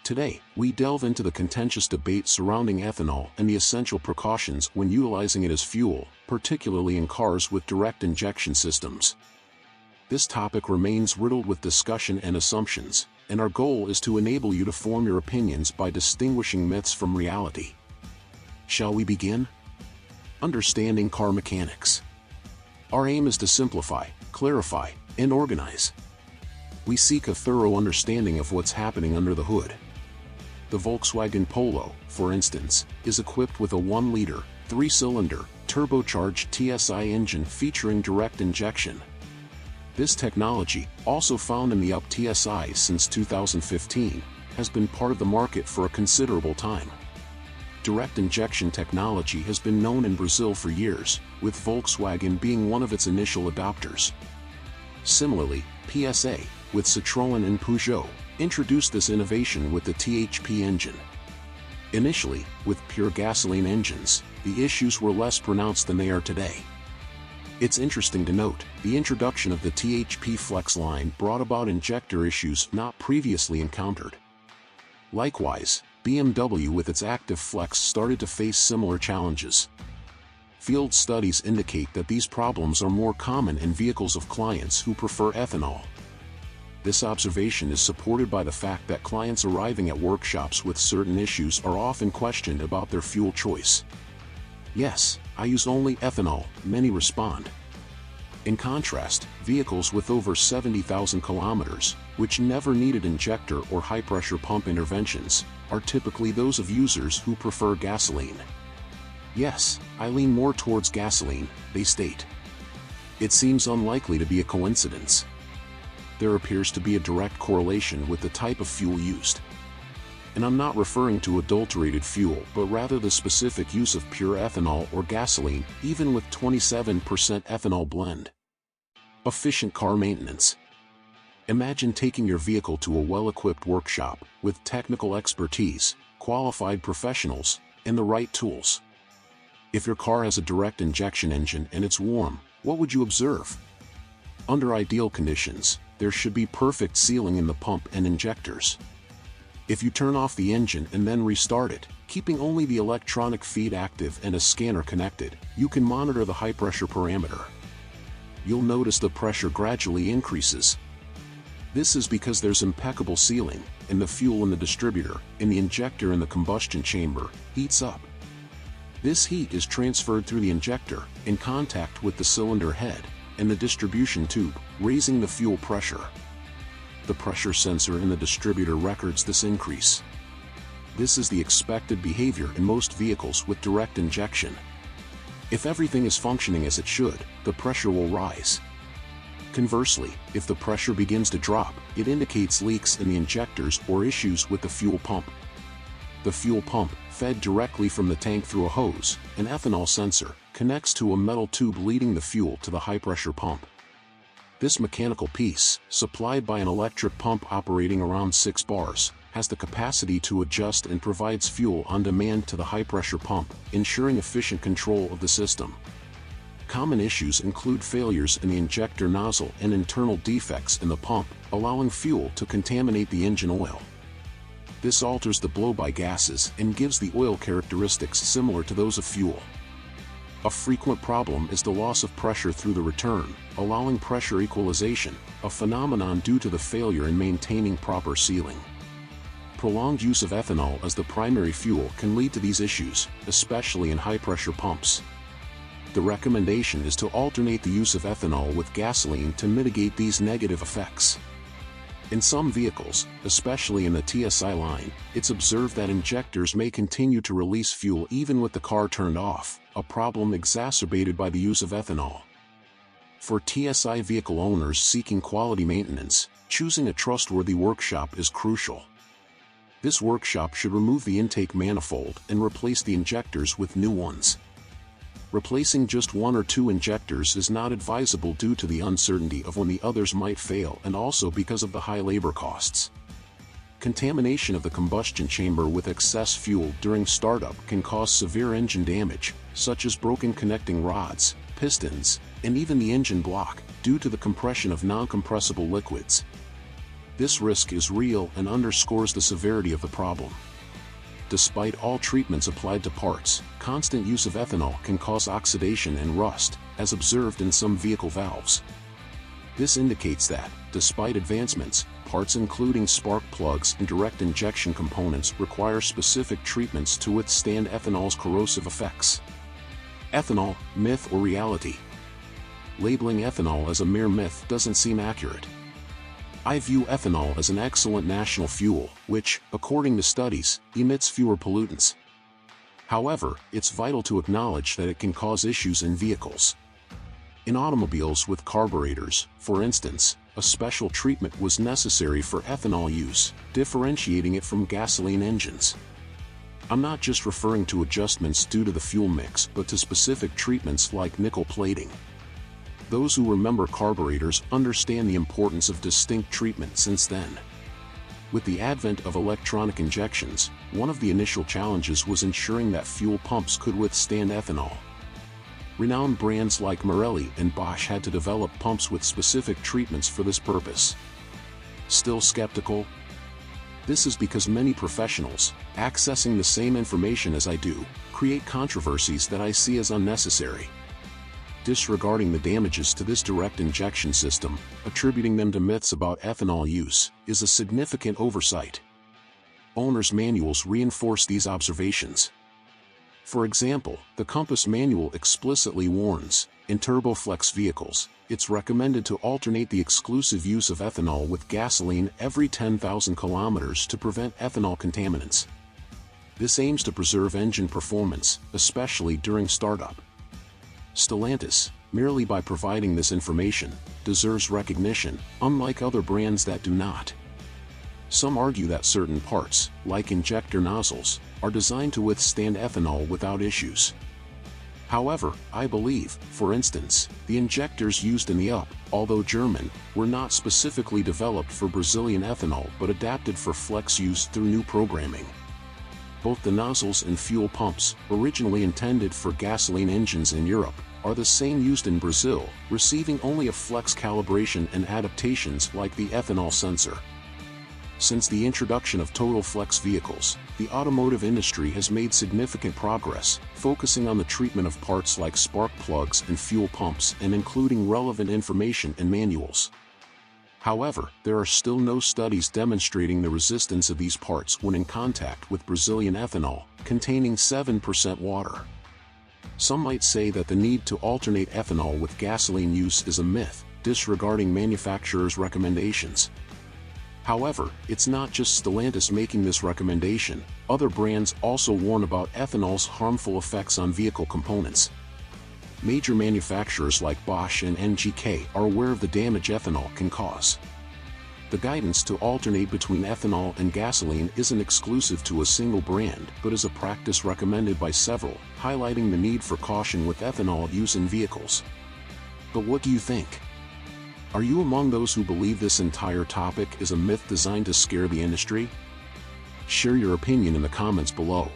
Today, we delve into the contentious debate surrounding ethanol and the essential precautions when utilizing it as fuel, particularly in cars with direct injection systems. This topic remains riddled with discussion and assumptions, and our goal is to enable you to form your opinions by distinguishing myths from reality. Shall we begin? Understanding car mechanics. Our aim is to simplify, clarify, and organize. We seek a thorough understanding of what's happening under the hood. The Volkswagen Polo, for instance, is equipped with a 1-liter, 3-cylinder, turbocharged TSI engine featuring direct injection. This technology, also found in the UP TSI since 2015, has been part of the market for a considerable time. Direct injection technology has been known in Brazil for years, with Volkswagen being one of its initial adopters. Similarly, PSA, with Citroën and Peugeot, introduced this innovation with the THP engine. Initially, with pure gasoline engines, the issues were less pronounced than they are today. It's interesting to note, the introduction of the THP Flex line brought about injector issues not previously encountered. Likewise, BMW with its Active Flex started to face similar challenges. Field studies indicate that these problems are more common in vehicles of clients who prefer ethanol. This observation is supported by the fact that clients arriving at workshops with certain issues are often questioned about their fuel choice. "Yes, I use only ethanol," many respond. In contrast, vehicles with over 70,000 kilometers, which never needed injector or high-pressure pump interventions, are typically those of users who prefer gasoline. "Yes, I lean more towards gasoline," they state. It seems unlikely to be a coincidence. There appears to be a direct correlation with the type of fuel used. And I'm not referring to adulterated fuel but rather the specific use of pure ethanol or gasoline, even with 27% ethanol blend. Efficient car maintenance. Imagine taking your vehicle to a well-equipped workshop, with technical expertise, qualified professionals, and the right tools. If your car has a direct injection engine and it's warm, what would you observe? Under ideal conditions, there should be perfect sealing in the pump and injectors. If you turn off the engine and then restart it, keeping only the electronic feed active and a scanner connected, you can monitor the high-pressure parameter. You'll notice the pressure gradually increases. This is because there's impeccable sealing, and the fuel in the distributor, in the injector in the combustion chamber, heats up. This heat is transferred through the injector, in contact with the cylinder head, and the distribution tube, raising the fuel pressure. The pressure sensor in the distributor records this increase. This is the expected behavior in most vehicles with direct injection. If everything is functioning as it should, the pressure will rise. Conversely, if the pressure begins to drop, it indicates leaks in the injectors or issues with the fuel pump. The fuel pump, fed directly from the tank through a hose, an ethanol sensor, connects to a metal tube leading the fuel to the high-pressure pump. This mechanical piece, supplied by an electric pump operating around 6 bars, has the capacity to adjust and provides fuel on demand to the high-pressure pump, ensuring efficient control of the system. Common issues include failures in the injector nozzle and internal defects in the pump, allowing fuel to contaminate the engine oil. This alters the blow-by gases and gives the oil characteristics similar to those of fuel. A frequent problem is the loss of pressure through the return, allowing pressure equalization, a phenomenon due to the failure in maintaining proper sealing. Prolonged use of ethanol as the primary fuel can lead to these issues, especially in high-pressure pumps. The recommendation is to alternate the use of ethanol with gasoline to mitigate these negative effects. In some vehicles, especially in the TSI line, it's observed that injectors may continue to release fuel even with the car turned off, a problem exacerbated by the use of ethanol. For TSI vehicle owners seeking quality maintenance, choosing a trustworthy workshop is crucial. This workshop should remove the intake manifold and replace the injectors with new ones. Replacing just 1 or 2 injectors is not advisable due to the uncertainty of when the others might fail and also because of the high labor costs. Contamination of the combustion chamber with excess fuel during startup can cause severe engine damage, such as broken connecting rods, pistons, and even the engine block, due to the compression of non-compressible liquids. This risk is real and underscores the severity of the problem. Despite all treatments applied to parts, constant use of ethanol can cause oxidation and rust, as observed in some vehicle valves. This indicates that, despite advancements, parts including spark plugs and direct injection components require specific treatments to withstand ethanol's corrosive effects. Ethanol, myth or reality? Labeling ethanol as a mere myth doesn't seem accurate. I view ethanol as an excellent national fuel, which, according to studies, emits fewer pollutants. However, it's vital to acknowledge that it can cause issues in vehicles. In automobiles with carburetors, for instance, a special treatment was necessary for ethanol use, differentiating it from gasoline engines. I'm not just referring to adjustments due to the fuel mix but to specific treatments like nickel plating. Those who remember carburetors understand the importance of distinct treatment since then. With the advent of electronic injections, one of the initial challenges was ensuring that fuel pumps could withstand ethanol. Renowned brands like Marelli and Bosch had to develop pumps with specific treatments for this purpose. Still skeptical? This is because many professionals, accessing the same information as I do, create controversies that I see as unnecessary. Disregarding the damages to this direct injection system, attributing them to myths about ethanol use, is a significant oversight. Owner's manuals reinforce these observations. For example, the Compass manual explicitly warns, in turboflex vehicles, it's recommended to alternate the exclusive use of ethanol with gasoline every 10,000 kilometers to prevent ethanol contaminants. This aims to preserve engine performance, especially during startup. Stellantis, merely by providing this information, deserves recognition, unlike other brands that do not. Some argue that certain parts, like injector nozzles, are designed to withstand ethanol without issues. However, I believe, for instance, the injectors used in the UP, although German, were not specifically developed for Brazilian ethanol but adapted for flex use through new programming. Both the nozzles and fuel pumps, originally intended for gasoline engines in Europe, are the same used in Brazil, receiving only a flex calibration and adaptations like the ethanol sensor. Since the introduction of total flex vehicles, the automotive industry has made significant progress, focusing on the treatment of parts like spark plugs and fuel pumps and including relevant information in manuals. However, there are still no studies demonstrating the resistance of these parts when in contact with Brazilian ethanol, containing 7% water. Some might say that the need to alternate ethanol with gasoline use is a myth, disregarding manufacturers' recommendations. However, it's not just Stellantis making this recommendation, other brands also warn about ethanol's harmful effects on vehicle components. Major manufacturers like Bosch and NGK are aware of the damage ethanol can cause. The guidance to alternate between ethanol and gasoline isn't exclusive to a single brand but is a practice recommended by several, highlighting the need for caution with ethanol use in vehicles. But what do you think? Are you among those who believe this entire topic is a myth designed to scare the industry? Share your opinion in the comments below.